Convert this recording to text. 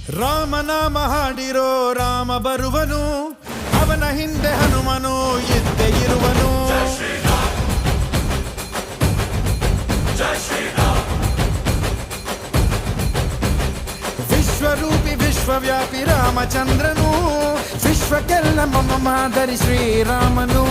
ರಾಮನಾಮ ಹಾಡಿರೋ ರಾಮ ಬರುವನು, ಅವನ ಹಿಂದೆ ಹನುಮನು ಇದ್ದೇ ಇರುವನು. ವಿಶ್ವರೂಪಿ ವಿಶ್ವವ್ಯಾಪಿ ರಾಮಚಂದ್ರನು, ವಿಶ್ವಕ್ಕೆಲ್ಲ ಮಮ ಮಾದರಿ ಶ್ರೀರಾಮನು.